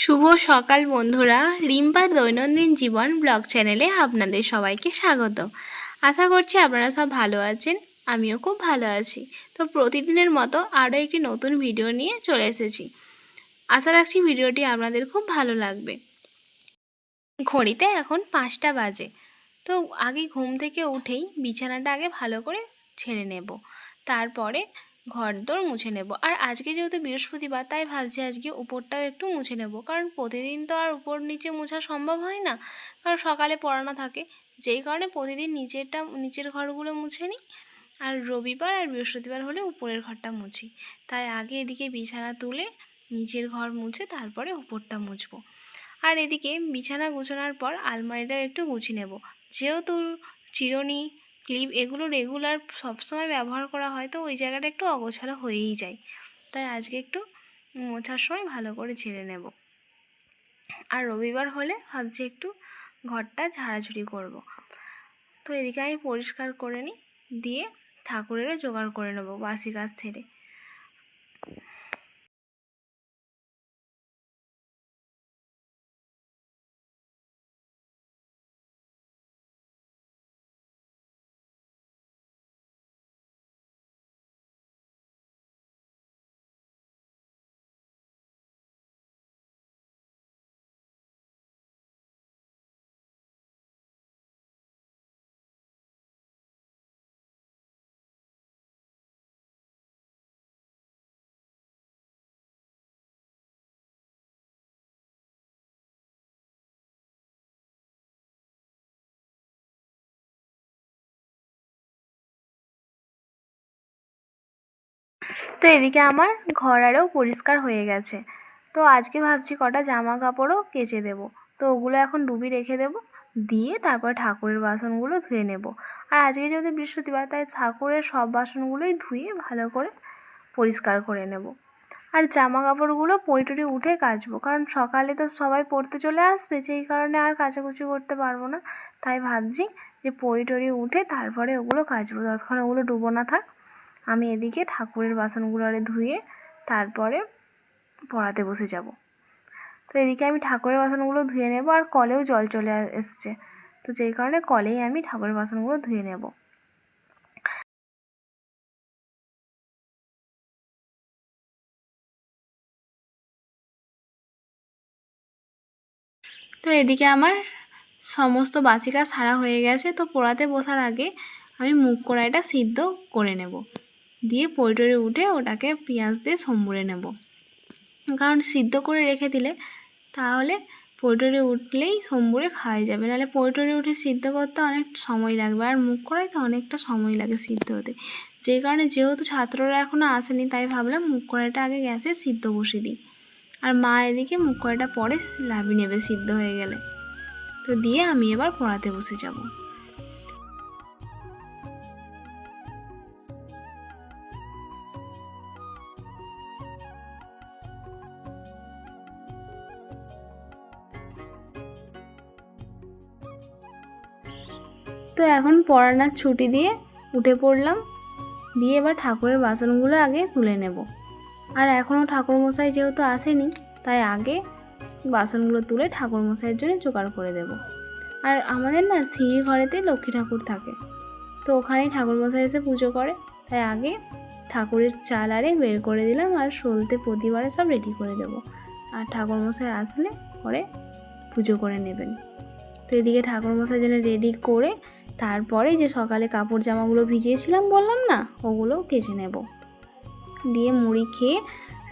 শুভ সকাল বন্ধুরা, রিম্পার দৈনন্দিন জীবন ব্লগ চ্যানেলে আপনাদের সবাইকে স্বাগত। আশা করছি আপনারা সব ভালো আছেন, আমিও খুব ভালো আছি। তো প্রতিদিনের মতো আরও একটি নতুন ভিডিও নিয়ে চলে এসেছি। আশা রাখছি ভিডিওটি আপনাদের খুব ভালো লাগবে। ঘড়িতে এখন 5টা বাজে। তো আগে ঘুম থেকে উঠেই বিছানাটা আগে ভালো করে ছেড়ে নেব, তারপরে ঘরদোর মুছে নেব। আর আজকে যেহেতু বৃহস্পতিবার, তাই ভাবছি আজকে উপরটাও একটু মুছে নেব, কারণ প্রতিদিন তো আর উপর নিচে মোছা সম্ভব হয় না, কারণ সকালে পড়ানো থাকে। যেই কারণে প্রতিদিন নিচের ঘরগুলো মুছে নিই, আর রবিবার আর বৃহস্পতিবার হলে উপরের ঘরটা মুছি। তাই আগে এদিকে বিছানা তুলে নিচের ঘর মুছে তারপরে উপরটা মুছবো। আর এদিকে বিছানা গুছানোর পর আলমারিটাও একটু গুছিয়ে নেব। যেহেতু চিরুনি, ক্লিপ এগুলো রেগুলার সবসময় ব্যবহার করা হয়, তো ওই জায়গাটা একটু অগোছালো হয়েই যায়। তাই আজকে একটু মোছার সময় ভালো করে ঝেড়ে নেব। আর রবিবার হলে ভাবছি একটু ঘরটা ঝাড়াঝুড়ি করব। তো এদিকে আমি পরিষ্কার করে নিই, দিয়ে ঠাকুরেরও জোগাড় করে নেব বাসি কাজ সেরে। তো এদিকে আমার ঘর আরও পরিষ্কার হয়ে গেছে। তো আজকে ভাবছি কটা জামা কাপড়ও কেচে দেবো। তো ওগুলো এখন ডুবি রেখে দেবো, দিয়ে তারপর ঠাকুরের বাসনগুলো ধুয়ে নেব। আর আজকে যেহেতু বৃহস্পতিবার, তাই ঠাকুরের সব বাসনগুলোই ধুয়ে ভালো করে পরিষ্কার করে নেব। আর জামা কাপড়গুলো পরিটরি উঠে কাচবো, কারণ সকালে তো সবাই পড়তে চলে আসবে, সেই কারণে আর কাচাকুচি করতে পারবো না। তাই ভাবছি যে পরিটরি উঠে তারপরে ওগুলো কাচবো, ততক্ষণ ওগুলো ডুবো না থাক। আমি এদিকে ঠাকুরের বাসনগুলো আরে ধুয়ে তারপরে পড়াতে বসে যাব। তো এদিকে আমি ঠাকুরের বাসনগুলো ধুয়ে নেব, আর কলেও জল চলে এসছে, তো যেই কারণে কলেই আমি ঠাকুরের বাসনগুলো ধুয়ে নেব। তো এদিকে আমার সমস্ত বাসি কাজ সারা হয়ে গেছে। তো পোড়াতে বসার আগে আমি মুগ কড়াইটা সিদ্ধ করে নেব, দিয়ে পরিটরে উঠে ওটাকে পেঁয়াজ দিয়ে সম্বুরে নেব। কারণ সিদ্ধ করে রেখে দিলে তাহলে পরিটরে উঠলেই সম্বুরে খাওয়া যাবে, নাহলে পরিটরে উঠে সিদ্ধ করতে অনেক সময় লাগবে, আর মুগ কড়াইতে অনেকটা সময় লাগে সিদ্ধ হতে। যেই কারণে যেহেতু ছাত্ররা এখনও আসেনি, তাই ভাবলাম মুগ কড়াইটা আগে গ্যাসে সিদ্ধ বসিয়ে দিই। আর মা এদিকে মুগ কড়াইটা পরে লাভিয়ে নেবে সিদ্ধ হয়ে গেলে। তো দিয়ে আমি এবার পড়াতে বসে যাব। তো এখন পড়ানোর ছুটি দিয়ে উঠে পড়লাম, দিয়ে এবার ঠাকুরের বাসনগুলো আগে তুলে নেব। আর এখনও ঠাকুরমশাই যেহেতু আসেনি, তাই আগে বাসনগুলো তুলে ঠাকুরমশাইয়ের জন্য জোগাড় করে দেব। আর আমাদের না সিঁড়ি ঘরেতে লক্ষ্মী ঠাকুর থাকে, তো ওখানেই ঠাকুরমশাই এসে পুজো করে, তাই আগে ঠাকুরের চাল আরে বের করে দিলাম, আর সলতে প্রতিবারে সব রেডি করে দেব। আর ঠাকুরমশাই আসলে পরে পুজো করে নেবেন। তো এদিকে ঠাকুরমশাইয়ের জন্য রেডি করে তারপরে যে সকালে কাপড় জামাগুলো ভিজিয়েছিলাম বললাম না, ওগুলো কেচে নেব, দিয়ে মুড়ি খেয়ে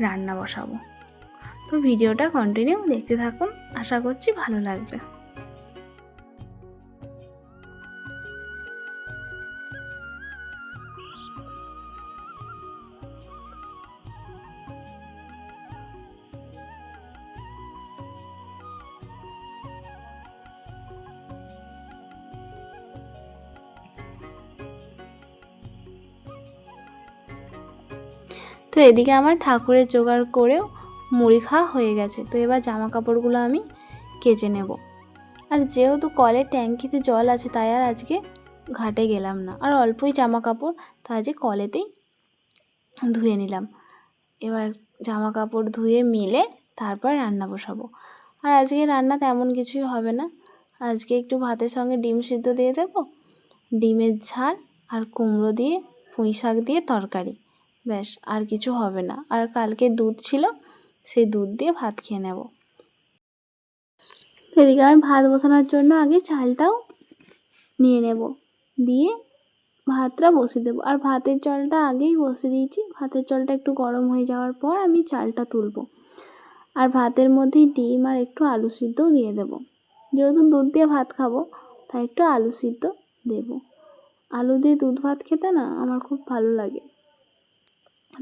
রান্না বসাবো। তো ভিডিওটা কন্টিনিউ দেখতে থাকুন, আশা করছি ভালো লাগবে। তো এদিকে আমার ঠাকুরের জোগাড় করেও মুড়ি খাওয়া হয়ে গেছে। তো এবার জামা কাপড়গুলো আমি কেচে নেব। আর যেহেতু কলের ট্যাঙ্কিতে জল আছে, তাই আর আজকে ঘাটে গেলাম না, আর অল্পই জামা কাপড়, তাই আজকে কলেতেই ধুয়ে নিলাম। এবার জামা কাপড় ধুয়ে মিলে তারপর রান্না বসাবো। আর আজকে রান্না তেমন কিছুই হবে না, আজকে একটু ভাতের সঙ্গে ডিম সিদ্ধ দিয়ে দেবো, ডিমের ঝাল আর কুমড়ো দিয়ে পুঁই শাক দিয়ে তরকারি, ব্যাস, আর কিছু হবে না। আর কালকে দুধ ছিল, সেই দুধ দিয়ে ভাত খেয়ে নেব। এদিকে আমি ভাত বসানোর জন্য আগে চালটাও নিয়ে নেব, দিয়ে ভাতটা বসিয়ে দেবো। আর ভাতের জলটা আগেই বসিয়ে দিয়েছি, ভাতের জলটা একটু গরম হয়ে যাওয়ার পর আমি চালটা তুলব। আর ভাতের মধ্যে ডিম আর একটু আলু সিদ্ধও দিয়ে দেবো, যেহেতু দুধ দিয়ে ভাত খাবো তাই একটু আলু সিদ্ধ দেব। আলু দিয়ে দুধ ভাত খেতে না আমার খুব ভালো লাগে।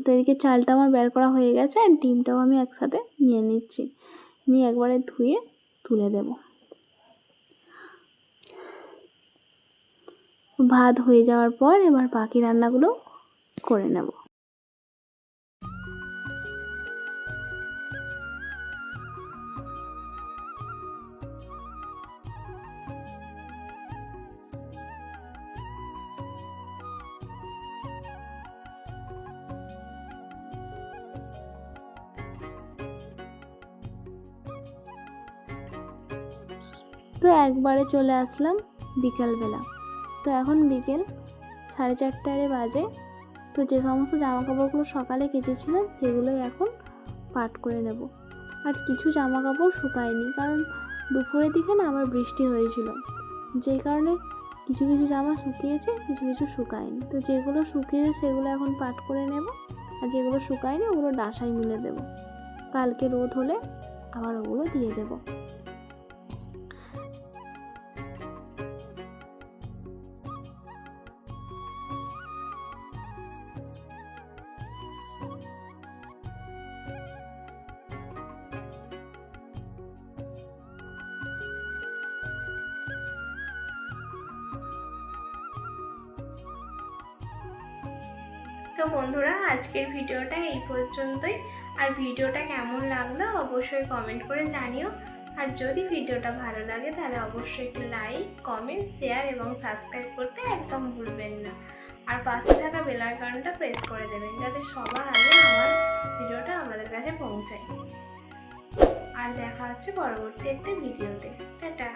তো এদিকে চালটা আমার বের করা হয়ে গেছে, আর ডিমটাও আমি একসাথে নিয়ে নিচ্ছি, নিয়ে একবারে ধুয়ে তুলে দেব। ভাত হয়ে যাওয়ার পর এবার বাকি রান্নাগুলো করে নেব। তো একবারে চলে আসলাম বিকালবেলা। তো এখন বিকেল 4:30 বাজে। তো যে সমস্ত জামাকাপড়গুলো সকালে কেচেছিলাম সেগুলোই এখন পাট করে নেব। আর কিছু জামাকাপড় শুকায়নি, কারণ দুপুরের দিকে না আবার বৃষ্টি হয়েছিল, যেই কারণে কিছু কিছু জামা শুকিয়েছে, কিছু কিছু শুকায়নি। তো যেগুলো শুকিয়েছে সেগুলো এখন পাট করে নেব, আর যেগুলো শুকায়নি ওগুলো ডাসায় মিলে দেব। কালকে রোদ হলে আবার ওগুলো দিয়ে দেবো। তো বন্ধুরা, আজকের ভিডিওটা এই পর্যন্তই। আর ভিডিওটা কেমন লাগলো অবশ্যই কমেন্ট করে জানিও। আর যদি ভিডিওটা ভালো লাগে তাহলে অবশ্যই একটু লাইক, কমেন্ট, শেয়ার এবং সাবস্ক্রাইব করতে একদম ভুলবেন না। আর পাশে থাকা বেল আইকনটা প্রেস করে দেবেন, যাতে সবার আগে আমার ভিডিওটা আমাদের কাছে পৌঁছায়। আর দেখা হচ্ছে পরবর্তী একটা ভিডিওতে। টাটা।